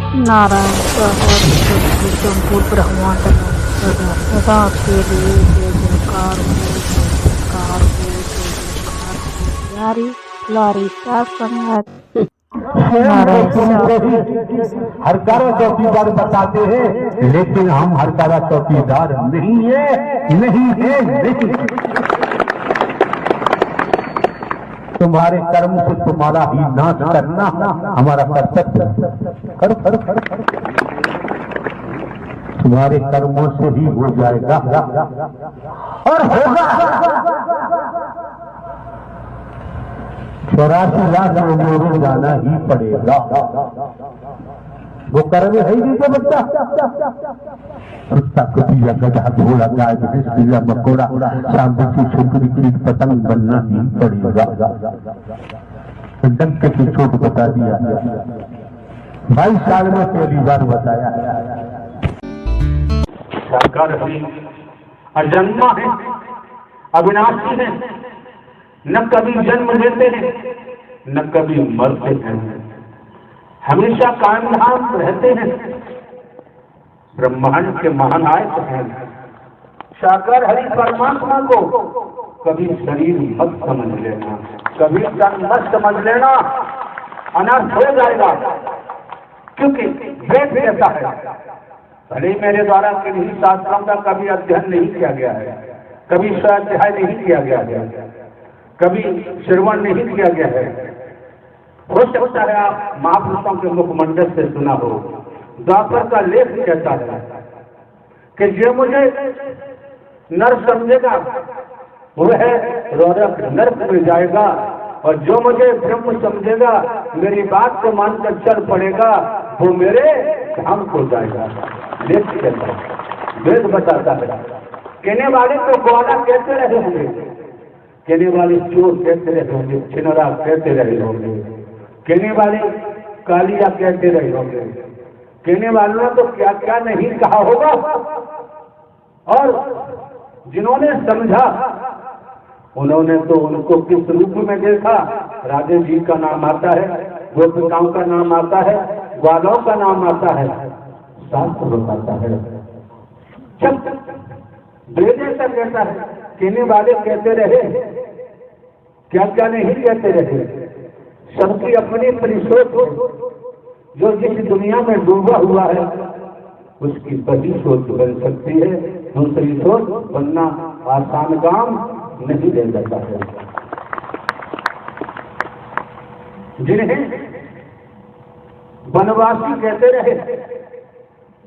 नारायण सहस्र संपूर्ण ब्रह्मांड में सदा सदा के लिए जय जयकार हो, जय जयकार हो, जय जयकार हो। प्यारी लारी सा संगत नारायण हर कारा चौकीदार बताते हैं, लेकिन हम हर कारा चौकीदार नहीं है, नहीं है, नहीं। तुम्हारे कर्म से तुम्हारा ही नाश करना हमारा कर्तव्य। करो करो करो करो, तुम्हारे कर्मों से ही हो जाएगा और होगा। 84 लाख में जाना ही पड़ेगा। वो कर्म है ही नहीं बच्चा। कुत्ता कुतिया गधा घोड़ा गाय भैंस कीड़ा मकोड़ा सांप की छोकरी कीट पतंग बनना ही पड़ेगा। डंके की चोट बता दिया, 22 साल में पहली बार बताया। साकार है, अजन्मा है, अविनाशी है, न कभी जन्म लेते हैं न कभी मरते हैं, हमेशा कायम धाम रहते हैं, ब्रह्मांड के महानायक हैं। साकार हरि परमात्मा को कभी शरीर मत समझ लेना, कभी तन मत समझ लेना, अनर्थ हो जाएगा। क्योंकि वेद कहता है, भले मेरे द्वारा किन्हीं शास्त्रों का कभी अध्ययन नहीं किया गया है, कभी स्वाध्याय नहीं किया गया है, कभी श्रवण नहीं किया गया है। हो सकता है आप महापुरुषों के मुखमंडल से सुना हो। द्वापर का लेख कहता है कि जो मुझे नर समझेगा वह रोरक नरक में जाएगा, और जो मुझे ब्रह्म समझेगा, मेरी बात को मानकर चल पड़ेगा, वो मेरे धाम को जाएगा। लेख कहता है, वेद बताता है। कहने वाले तो ग्वाला कहते रहे होंगे, कहने वाले चोर कहते रहे होंगे, छिनरा कहते रहे होंगे, कहने वाले कालिया कहते रहे होंगे, कहने वालों ने तो क्या क्या नहीं कहा होगा। और जिन्होंने समझा उन्होंने तो उनको किस रूप में देखा। राधे जी का नाम आता है, गोपिकाओं का नाम आता है, ग्वालों का नाम आता है, शास्त्र बताता है। जब वेद ऐसा कहता है, कहने वाले कहते रहे, क्या क्या नहीं कहते रहे। सबकी अपनी अपनी सोच, जो जिस दुनिया में डूबा हुआ है उसकी बड़ी सोच बन सकती है, दूसरी सोच बनना आसान काम नहीं ले जाता है। जिन्हें वनवासी कहते रहे,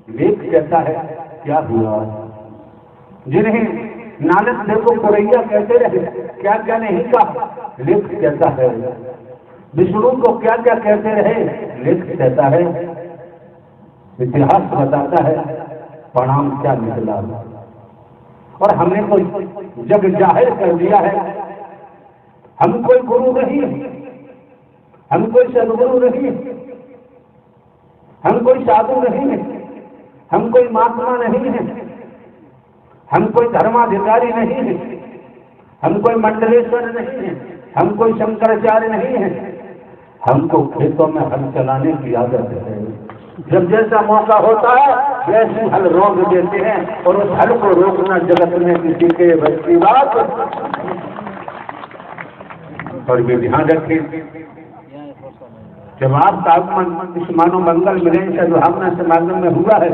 लेख कहता है क्या हुआ। जिन्हें नानक देव को कोरैया कहते रहे, क्या क्या नहीं कहा, लेख कहता है। विष्णु को क्या क्या कहते रहे, लेख कहता है। इतिहास बताता है परिणाम क्या निकला। और हमने कोई जग जाहिर कर दिया है, हम कोई गुरु नहीं, हम कोई सदगुरु नहीं, हम कोई साधु नहीं है, हम कोई महात्मा नहीं है, हम कोई धर्माधिकारी नहीं है, हम कोई मंडलेश्वर नहीं है, हम कोई शंकराचार्य नहीं है। हमको खेतों में हल चलाने की आदत है। जब जैसा मौका होता है वैसे हल रोक देते हैं, और उस हल को रोकना जगत में किसी के बस की बात। और भी ध्यान रखें, जब आपका आगमन इस मानव मंगल मिलन सद्भावना समागम में हुआ है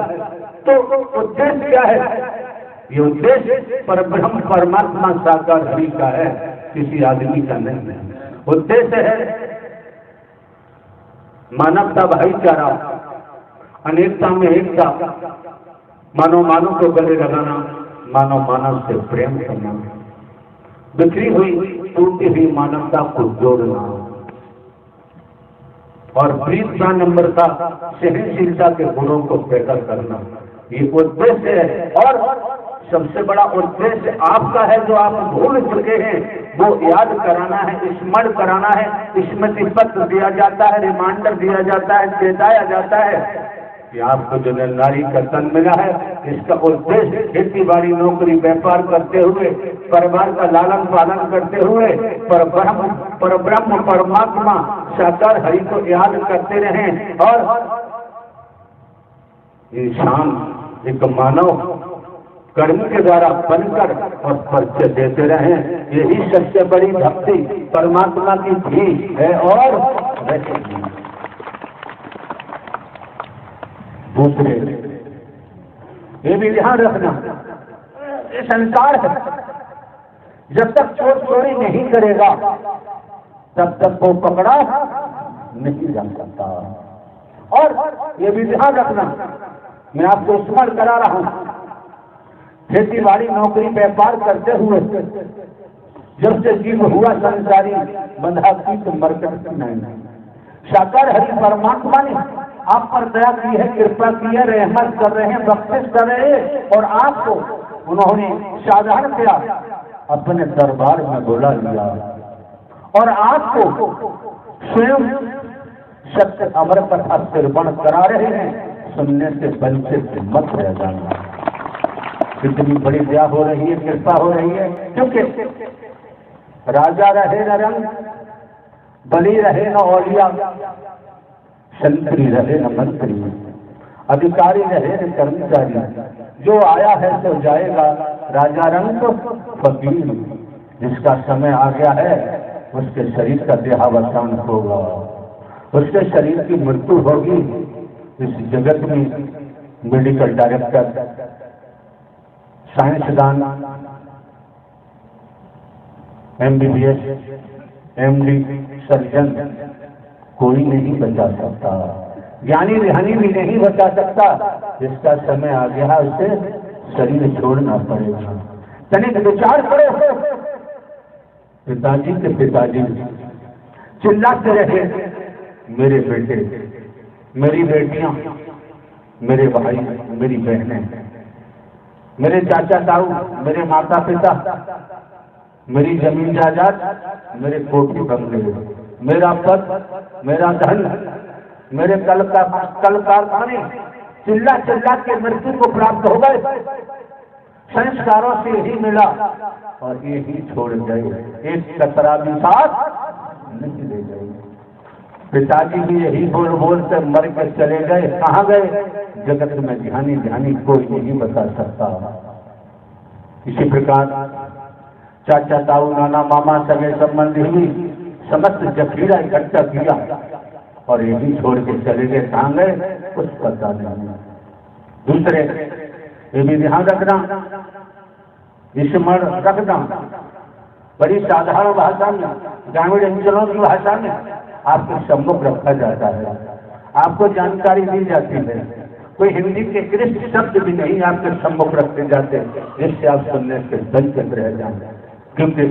तो उद्देश्य क्या है। ये उद्देश्य परब्रह्म परमात्मा साकार हरि का है, किसी आदमी का नहीं है। उद्देश्य है मानवता, भाईचारा, अनेकता में एकता, मानव मानव को गले लगाना, मानव मानव से प्रेम करना, बिखरी हुई टूटी हुई मानवता को जोड़ना, और प्रीतता, नम्रता, सहनशीलता के गुणों को पैदा करना, ये उद्देश्य है। और सबसे बड़ा उद्देश्य आपका है, जो आप भूल चुके हैं वो याद कराना है, स्मरण कराना है। स्मृति पत्र दिया जाता है, रिमाइंडर दिया जाता है, चेताया जाता है कि आपको जो नारी का तन मिला है, इसका उद्देश्य खेती बाड़ी, नौकरी, व्यापार करते हुए, परिवार का लालन पालन करते हुए परब्रह्म परमात्मा साकार हरि को याद करते रहें, और इंसान एक मानव कर्म के द्वारा बनकर और परिचय देते रहे। यही सबसे बड़ी भक्ति परमात्मा की थी है और रहेगी। दूसरे ये भी ध्यान रखना, ये संसार है, जब तक चोर चोरी नहीं करेगा तब तक वो पकड़ा नहीं जा सकता। और ये भी ध्यान रखना, मैं आपको स्मरण करा रहा हूं, खेती बाड़ी नौकरी व्यापार करते हुए जब से जीव हुआ संसारी बंधा की तो मरकट नहीं। साकार हरि परमात्मा ने आप पर दया की है, कृपा की है, रहमत कर रहे हैं, बख्शिश कर रहे हैं और आपको उन्होंने साधारण किया, अपने दरबार में बुला लिया और आपको स्वयं सत्य अमर कथा श्रवण करा रहे हैं। सुनने से वंचित मत रह जाना। कितनी बड़ी दया हो रही है, कृपा हो रही है, क्योंकि राजा रहे न रंग, बली रहे न औलिया, संतरी रहे न मंत्री, अधिकारी रहे न कर्मचारी, जो आया है तो जाएगा। राजा रंग तो फकीर, जिसका समय आ गया है उसके शरीर का देहावसान होगा, उसके शरीर की मृत्यु होगी। इस जगत में मेडिकल डायरेक्टर, साइंसदान, MBBS, MD, सर्जन कोई नहीं बचा सकता, ज्ञानी ध्यानी भी नहीं बचा सकता। जिसका समय आ गया उसे शरीर छोड़ना पड़ेगा। तनिक विचार करो, पिताजी के पिताजी चिल्लाते रहे, मेरे बेटे, मेरी बेटियां, मेरे भाई, मेरी बहनें, मेरे चाचा ताऊ, मेरे माता पिता, मेरी जमीन जायदाद, मेरे कोठी बंगले, मेरा पद, मेरा धन, मेरे कल कारखाने, चिल्ला चिल्ला के मृत्यु को प्राप्त हो गए। संस्कारों से ही मिला और ये ही छोड़ गए, एक कतरा भी साथ नहीं ले गए। पिताजी भी यही बोल बोल कर मर के चले गए। कहाँ गए? जगत में ध्यानी ध्यानी कोई नहीं बता सकता। इसी प्रकार चाचा ताऊ नाना मामा सगे संबंधी भी समस्त जखीरा इकट्ठा किया और यही छोड़ के चले गए। कहाँ गए कुछ पता नहीं। दूसरे ये भी ध्यान रखना, स्मरण रखना, बड़ी साधारण भाषा में, ग्रामीण अंचलों की भाषा में आपके सम्मुख रखा जाता है, आपको जानकारी दी जाती है। कोई हिंदी के कृष्ण शब्द भी नहीं आपके सम्मुख रखे जाते जिससे आप सुनने से वंचित रह जाएंगे। क्योंकि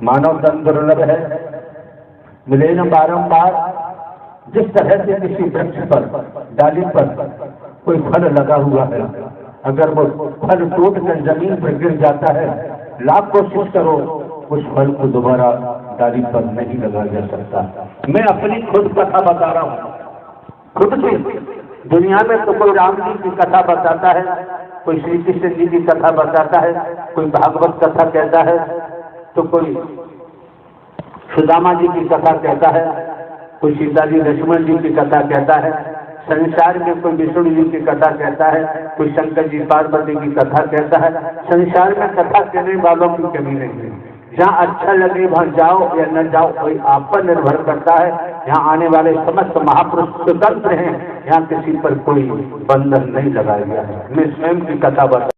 मानव तन दुर्लभ है, मिले न बारंबार। जिस तरह से किसी वृक्ष पर, डाली पर कोई फल लगा हुआ है, अगर वो फल टूट कर जमीन पर गिर जाता है, लाख कोशिश करो उस फल को दोबारा डाली पर नहीं लगा जा सकता। मैं अपनी खुद कथा बता रहा हूँ, खुद की। दुनिया में तो कोई राम जी की कथा बताता है, कोई श्री कृष्ण जी की कथा बताता है, कोई भागवत कथा कहता है, तो कोई सुदामा जी की कथा कहता है, कोई सीता जी लक्ष्मण जी की कथा कहता है। संसार में कोई विष्णु जी की कथा कहता है, कोई शंकर जी पार्वती की कथा कहता है। संसार में कथा कहने वालों की कमी नहीं है। जहाँ अच्छा लगे वहाँ जाओ या न जाओ, कोई आप पर निर्भर करता है। यहाँ आने वाले समस्त महापुरुष स्वतंत्र हैं, यहाँ किसी पर कोई बंधन नहीं लगाया गया है। मैं स्वयं की कथा बता